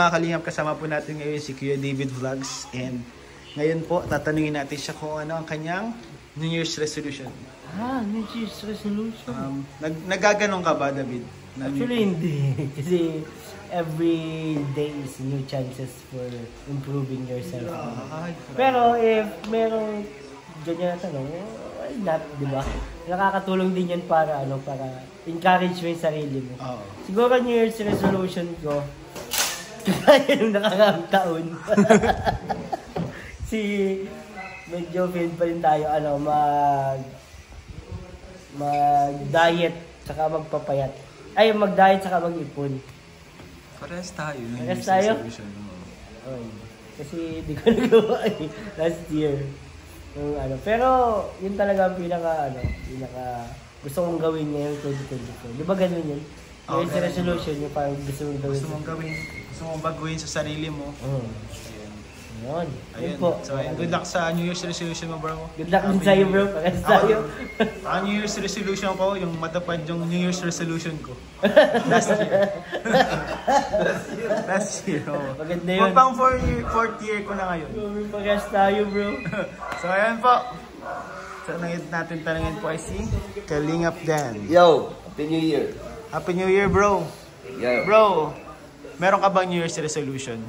mga kalingap, kasama po natin ngayon si Kuya David Vlogs. And ngayon po, tatanungin natin siya kung ano ang kanyang New Year's resolution. New Year's resolution? Nagaganon ka ba, David? Actually, hindi. Kasi every day is new chances for improving yourself. Pero if merong ganyan na tanong, why not, di ba? Nakakatulong din yan para encourage mo yung sarili mo. Siguro New Year's resolution ko, kaya nung nakakaang taon. Medyo feel pa rin tayo, mag-diet, saka magpapayat. Ay, mag-diet, saka mag-ipon. Parehas tayo. Parehas tayo? Kasi di ko nagawa last year. Pero yun talaga ang pinaka gusto kong gawin ngayong 2024. Di ba ganun yun? Yung resolution yung parang gusto mong gawin. Gusto mong baguhin sa sarili mo. Yun. Ayun po. So, good luck sa New Year's resolution mo, bro. Good luck din sa'yo, bro. Pagkas tayo. Ang New Year's resolution ko, yung matapad yung New Year's resolution ko. Last year. Last year, maganda yun. Pang 4th year ko na ngayon. Pagkas tayo, bro. So, ayan po. So, natin tanungin po ay si Kalingap Dan. Yo! Happy New Year! Happy New Year, bro. Yo. Bro, meron ka bang New Year's resolution?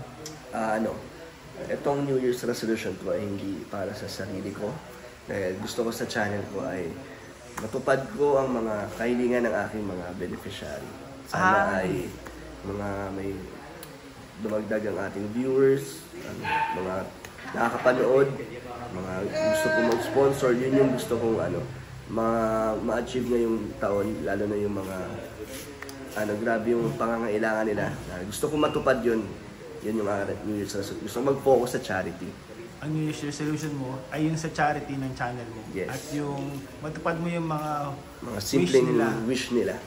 Itong New Year's resolution ko ay hindi para sa sarili ko. Dahil gusto ko sa channel ko ay matupad ko ang mga kahilingan ng aking mga beneficiary. Sana ay may dumagdag ang ating viewers, mga nakakapanood, mga gusto kong mag-sponsor. Yun yung gusto kong ma-achieve ngayong taon, lalo na yung mga grabe yung pangangailangan nila. Gusto kong matupad yun. Yan yung New Year's resolution. Gusto kong mag-focus sa charity. Ang New Year's resolution mo ay yung sa charity ng channel mo. Yes. At yung matupad mo yung mga simpleng wish nila.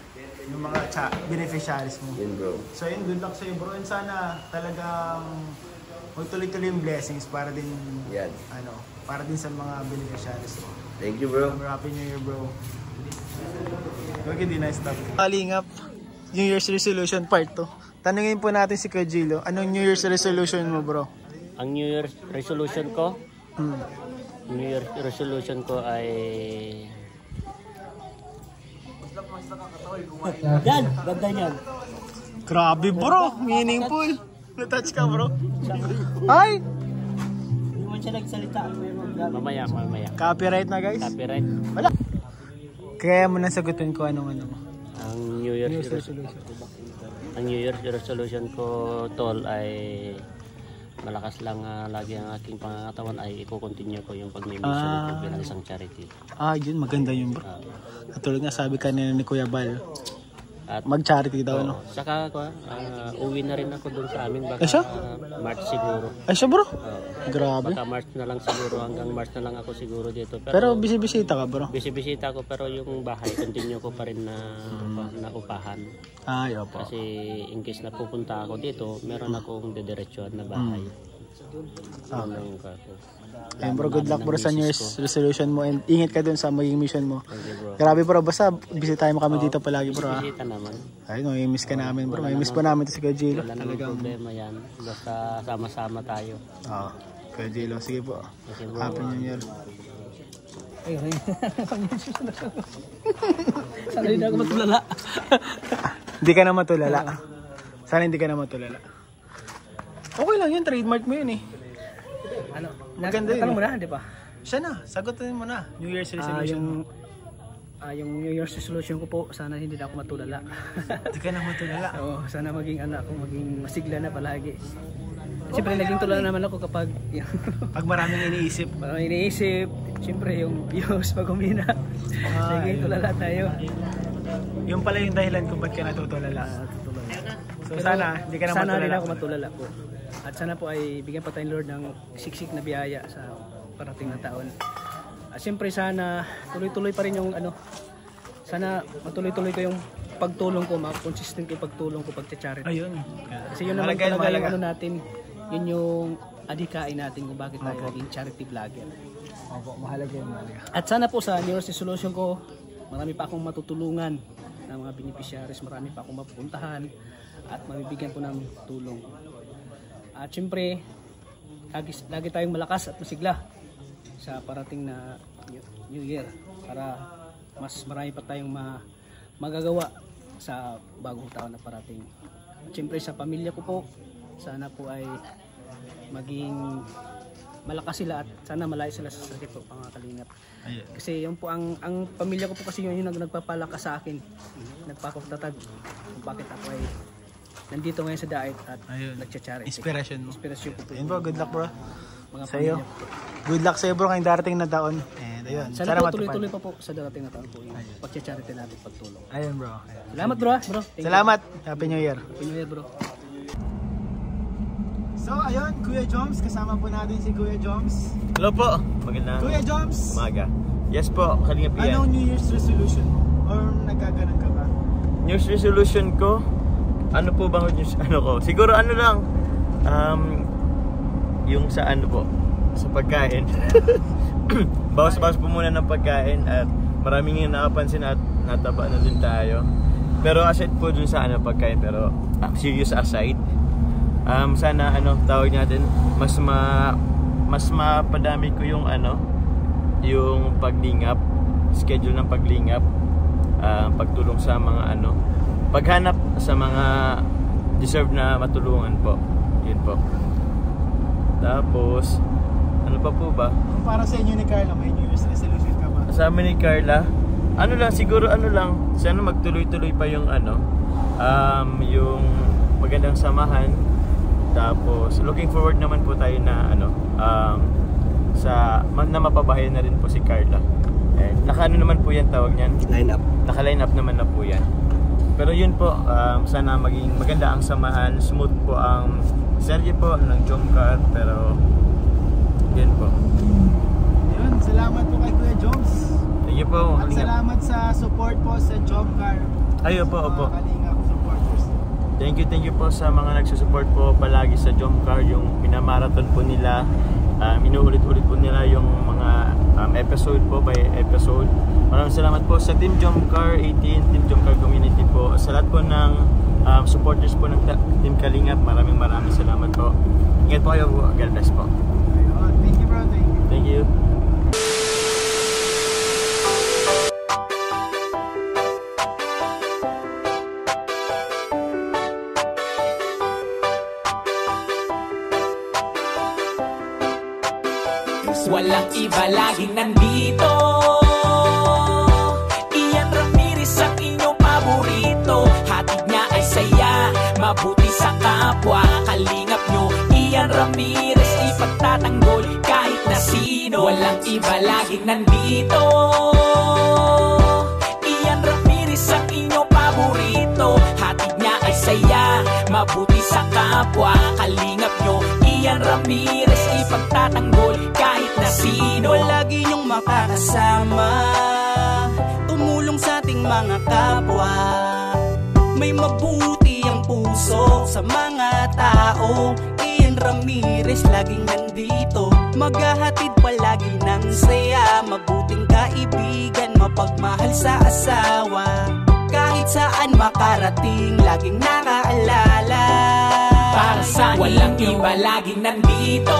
Yung mga beneficiaries mo. Yun, bro. So yun, good luck sa'yo, bro. And sana talagang magtuloy-tuloy yung blessings para din para din sa mga beneficiaries mo. Thank you, bro. Happy New Year, bro. Okay, di nice stuff. Kalingap, New Year's resolution part 2. Tanungin po natin si Kuya Gilo, anong New Year's resolution mo, bro? Ang New Year's resolution ko? New Year's resolution ko ay... Yan! Ganda niyan! Grabe, bro! Meaningful! Na-touch ka, bro? Ay! Hindi mo siya nagsalita. Mamaya. Copyright na, guys? Copyright. Wala! Kaya mo nang sagutin ko anong Ang New Year's resolution. Ang New Year's resolution ko, tol, ay malakas lang lagi ang aking pangangatawan ay i-continue ko yung pag-mission ko bilang isang charity. Yun, maganda yun, bro. Katulad nga sabi kanina ni Kuya Bal, at mag-charity daw, no? Saka uwi na rin ako dun sa amin, baka March siguro. Ay siya, bro? Grabe. Baka March na lang siguro, hanggang March na lang ako siguro dito. Pero bisibisita ka, bro? Bisibisita ko, pero yung bahay, continue ko pa rin na upahan. Ay, opo. Kasi in case na pupunta ako dito, meron akong dediretsuhan na bahay. Ayun, bro, good luck, bro, sa New Year's resolution mo, and ingat ka dun sa maging mission mo. Okay, bro. Grabe, bro, basta bisitahin mo kami dito palagi, bro. Bisita naman. Ayun, may-miss ka namin, bro. May-miss pa namin ito si Kuya Gilo. Wala namang problema yan. Basta sama-sama tayo. Kuya Gilo, sige po. Happy New Year. Sana hindi ako matulala. Hindi ka na matulala. Sana hindi ka na matulala. Okay lang yun, trademark mo yun eh. Maganda yun. Tanong mo na, di ba? Siya na, sagutin mo na. New Year's resolution. Yung New Year's resolution ko po, sana hindi na ako matulala. Hindi ka na matulala. Oo, sana maging maging masigla na palagi. Siyempre naging tulala naman ako kapag pag maraming iniisip. Maraming iniisip, siyempre yung views pag humina. Naging tulala tayo. Yung pala yung dahilan kung ba't ka natutulala. So sana hindi ka na matulala. Sana hindi na ako matulala po. At sana po ay bigyan pa tayo Lord ng siksik na biyaya sa parating na taon. At siyempre sana tuloy-tuloy pa rin yung sana matuloy-tuloy ko yung pagtulong ko, consistent yung pagtulong ko pagcha-charity. Ayun. Kasi yun naman talaga yung natin, yun yung adhikain natin kung bakit tayo naging charity vlogger. Opo, mahalaga yun, mahalaga. At sana po sa New Year's resolution ko, marami pa akong matutulungan ng mga beneficiaries, marami pa akong mapupuntahan at mabibigyan ko ng tulong. At syempre, lagi tayong malakas at masigla sa parating na New Year para mas marami pa tayong magagawa sa bagong taon na parating. At syempre sa pamilya ko po, sana po ay maging malakas sila at sana malayo sila sa sakit po, mga kalingap. Kasi yun po ang pamilya ko po kasi yun yung nagpapalakas sa akin, nagpapagtatag kung bakit ako ay nandito ngayon sa diet at nagcha-charity. Inspiration mo. Inspiration po. Ayun bro, good luck bro. Mga Sa'yo. Good luck sa'yo bro ngayong darating na taon. And ayun, sana po tuloy-tuloy pa po sa darating na taon po yung pagcha-charity natin, pagtulong. Ayun bro. Salamat bro. Salamat. Happy New Year. Happy New Year bro. So ayun, Kuya Joms, kasama po natin si Kuya Joms. Hello po. Magandang Kuya Joms, umaga. Yes po, Kalingap yan. anong New Year's resolution mo? Or nagkaganon ka ba? New Year's resolution ko, ano po bang ko? Siguro ano lang, yung sa ano po, sa pagkain. Bawas-bawas po muna ng pagkain at maraming yung nakapansin at nataba na din tayo. Pero aside po dun sa ano pagkain, pero serious aside, sana ano tawag natin, mas mapadami ko yung ano, yung paglingap, schedule ng paglingap, pagtulong sa mga ano, paghanap sa mga deserve na matulungan po. Yun po. Tapos ano pa po ba? Kung para sa inyo ni Carla, may New Year's resolution ka ba? Sa amin ni Carla, ano lang, siguro ano lang, sana magtuloy-tuloy pa yung ano, yung magandang samahan. Tapos looking forward naman po tayo na ano, na mapabahayan na rin po si Carla. Naka ano naman po yan tawag niyan? Naka-line up naman na po yan. Pero yun po, sana maging maganda ang samahan, smooth po ang serye po ng Jomcar, pero yun po. Yun, salamat po kay Kuya Joms. Thank you po. At salamat sa support po sa Jomcar. Ayo po, opo. Kalingap supporters. Thank you po sa mga nagsusupport po palagi sa Jomcar, yung pinamarathon po nila, inuulit-ulit po nila yung mga episode po by episode. Maraming salamat po sa Team Jomcar 18, Team Jomcar Community po, sa lahat po ng supporters po ng Team Kalingap. Maraming salamat po. Ingat po kayo po. God bless po. Thank you bro, thank you. Thank you. Walang iba, laging nandito. Ian Ramirez ang inyong paborito. Hatid niya ay saya, mabuti sa kapwa. Kalingap nyo, Ian Ramirez, ipagtatanggol kahit na sino. Walang iba, laging nandito. Ian Ramirez ang inyong paborito. Hatid niya ay saya, mabuti sa kapwa. Kalingap nyo, Ian Ramirez, ipagtatanggol kahit na sino. Lagi niyong makakasama, tumulong sa ating mga kapwa. May mabuti ang puso sa mga tao. Ian Ramirez laging nandito, maghahatid palagi ng saya. Mabuting kaibigan, mapagmahal sa asawa. Kahit saan makarating, laging nakaalala. Para sa walang iba, laging nandito.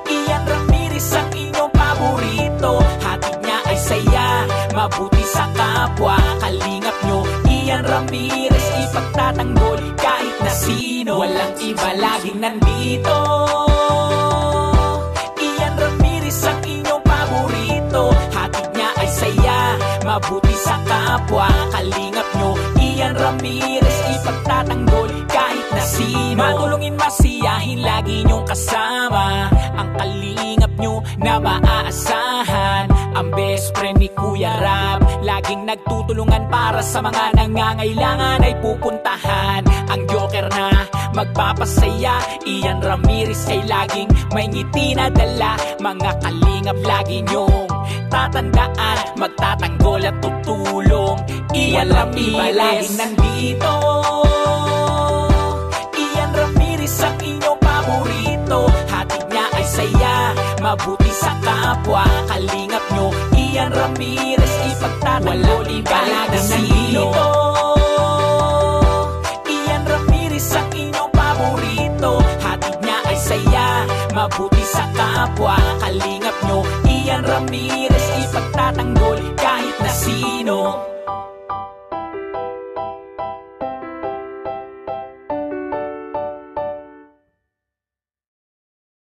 Ian Ramirez ang inyong paborito. Hatid niya ay saya, mabuti sa kapwa. Kalingap nyo, Ian Ramirez, ipagtatanggol kahit na sino. Walang iba, laging nandito. Ian Ramirez ang inyong paborito. Hatid niya ay saya, mabuti sa kapwa. Kalingap nyo, Ian Ramirez, ipagtatanggol kahit na sino. Matulungin, masiyahin, lagi nyong kasama. Ang kalingap nyo na maaasahan. Ang best friend ni Kuya Rab, laging nagtutulungan para sa mga nangangailangan ay pupuntahan. Ang joker na magpapasaya, Ian Ramirez ay laging may ngiti na dala. Mga kalingap, lagi nyong tatandaan, magtatanggol at tutulong. Ian Ramirez, laging nandito. Ian Ramirez ang inyong paborito. Hatid niya ay saya, mabuti sa kapwa. Kalingap nyo, Ian Ramirez, ipagtatanggol kahit na sino. Ian Ramirez ang inyong paborito. mabuti sa kapwa.